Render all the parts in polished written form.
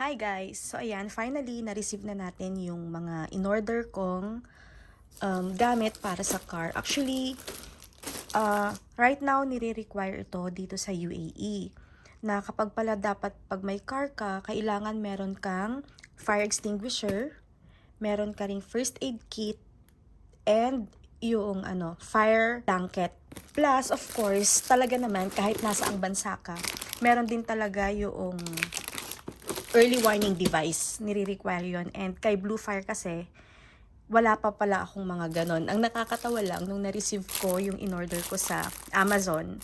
Hi guys! So ayan, finally na-receive na natin yung mga in-order kong gamit para sa car. Actually, right now nire-require ito dito sa UAE. Na kapag pala dapat pag may car ka, kailangan meron kang fire extinguisher, meron ka ring first aid kit, and yung fire blanket. Plus, of course, talaga naman kahit nasa ang bansa ka, meron din talaga yung early warning device, nire-require yun. And kay Blue Fire kasi, wala pa pala akong mga ganon. Ang nakakatawa lang, nung na-receive ko yung in-order ko sa Amazon,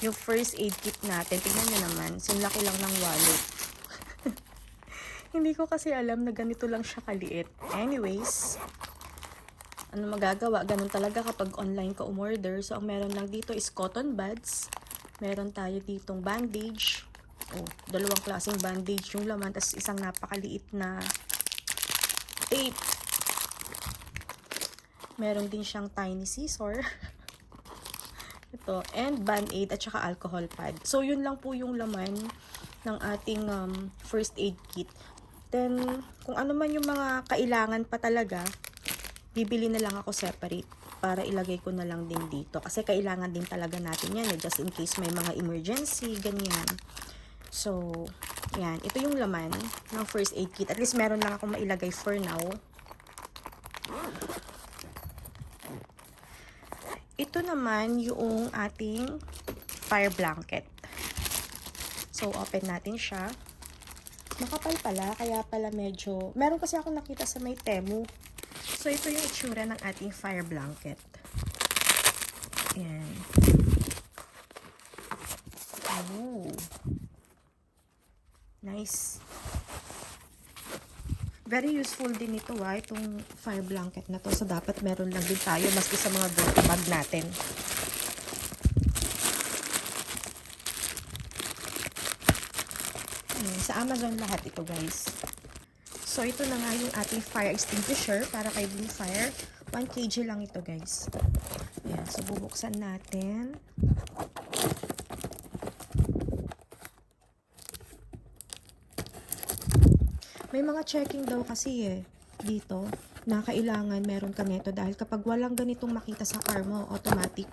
yung first aid kit natin, tignan nyo naman, sinlaki lang ng wallet. Hindi ko kasi alam na ganito lang siya kaliit. Anyways, ano magagawa? Ganun talaga kapag online ka umorder. So, ang meron lang dito is cotton buds. Meron tayo ditong bandage. Oh, dalawang klaseng bandage yung laman, tas isang napakaliit na tape. Meron din siyang tiny scissor. Ito, and band-aid at saka alcohol pad. So, yun lang po yung laman ng ating first aid kit. Then, kung ano man yung mga kailangan pa talaga, bibili na lang ako separate para ilagay ko na lang din dito. Kasi kailangan din talaga natin yan, just in case may mga emergency, ganyan. So, yan. Ito yung laman ng first aid kit. At least meron lang akong mailagay for now. Ito naman yung ating fire blanket. So, open natin siya. Makapal pala, kaya pala medyo... Meron kasi ako nakita sa may Temu. So, ito yung itsura ng ating fire blanket. Ayan. Oh. Nice. Very useful din ito itong fire blanket na to. So, dapat meron lang din tayo maski sa mga go bag natin. Sa Amazon lahat ito guys. So, ito na nga yung ating fire extinguisher para kay Blue Fire. 1 kg lang ito guys. Ayan. So, bubuksan natin. May mga checking daw kasi dito na kailangan meron ka nito dahil kapag walang ganitong makita sa car mo, automatic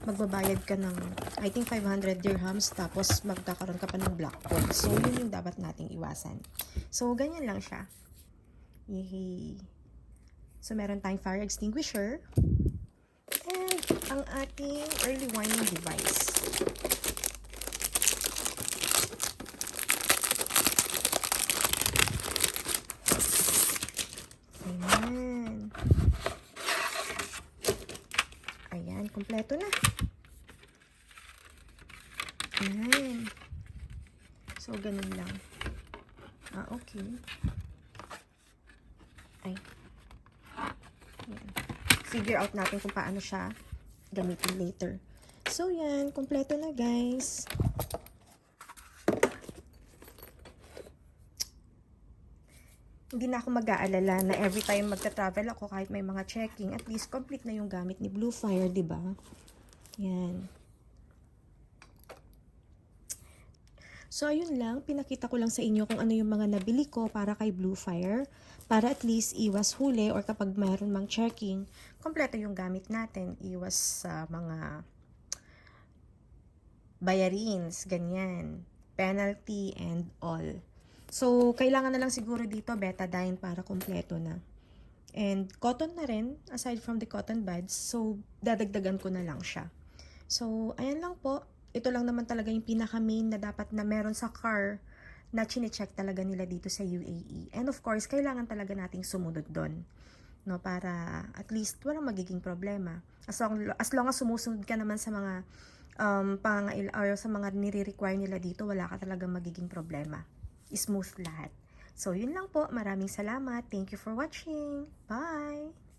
magbabayad ka ng I think 500 dirhams tapos magkakaroon ka pa ng black code. So, yun yung dapat nating iwasan. So, ganyan lang siya. Yehey. So, meron tayong fire extinguisher and ang ating early warning device. Ayan, kompleto na. Ayan. So, ganun lang. Okay. Ay. Ayan. Figure out natin kung paano siya gamitin later. So, yan. Kompleto na, guys. Hindi na ako mag-aalala na every time magta-travel ako kahit may mga checking, at least complete na yung gamit ni Blue Fire, 'di ba? Yan. So, ayun lang. Pinakita ko lang sa inyo kung ano yung mga nabili ko para kay Blue Fire. Para at least iwas huli or kapag mayroon mang checking, kompleto yung gamit natin. Iwas sa mga bayarins, ganyan. Penalty and all. So, kailangan na lang siguro dito betadine para kompleto na. And cotton na rin, aside from the cotton buds. So, dadagdagan ko na lang siya. So, ayan lang po. Ito lang naman talaga yung pinaka-main na dapat na meron sa car na chine-check talaga nila dito sa UAE. And of course, kailangan talaga nating sumunod doon. No, para at least walang magiging problema. As long as sumusunod ka naman sa mga or sa mga nire-require nila dito, wala ka talaga magiging problema. Smooth lahat. So, yun lang po. Maraming salamat. Thank you for watching. Bye!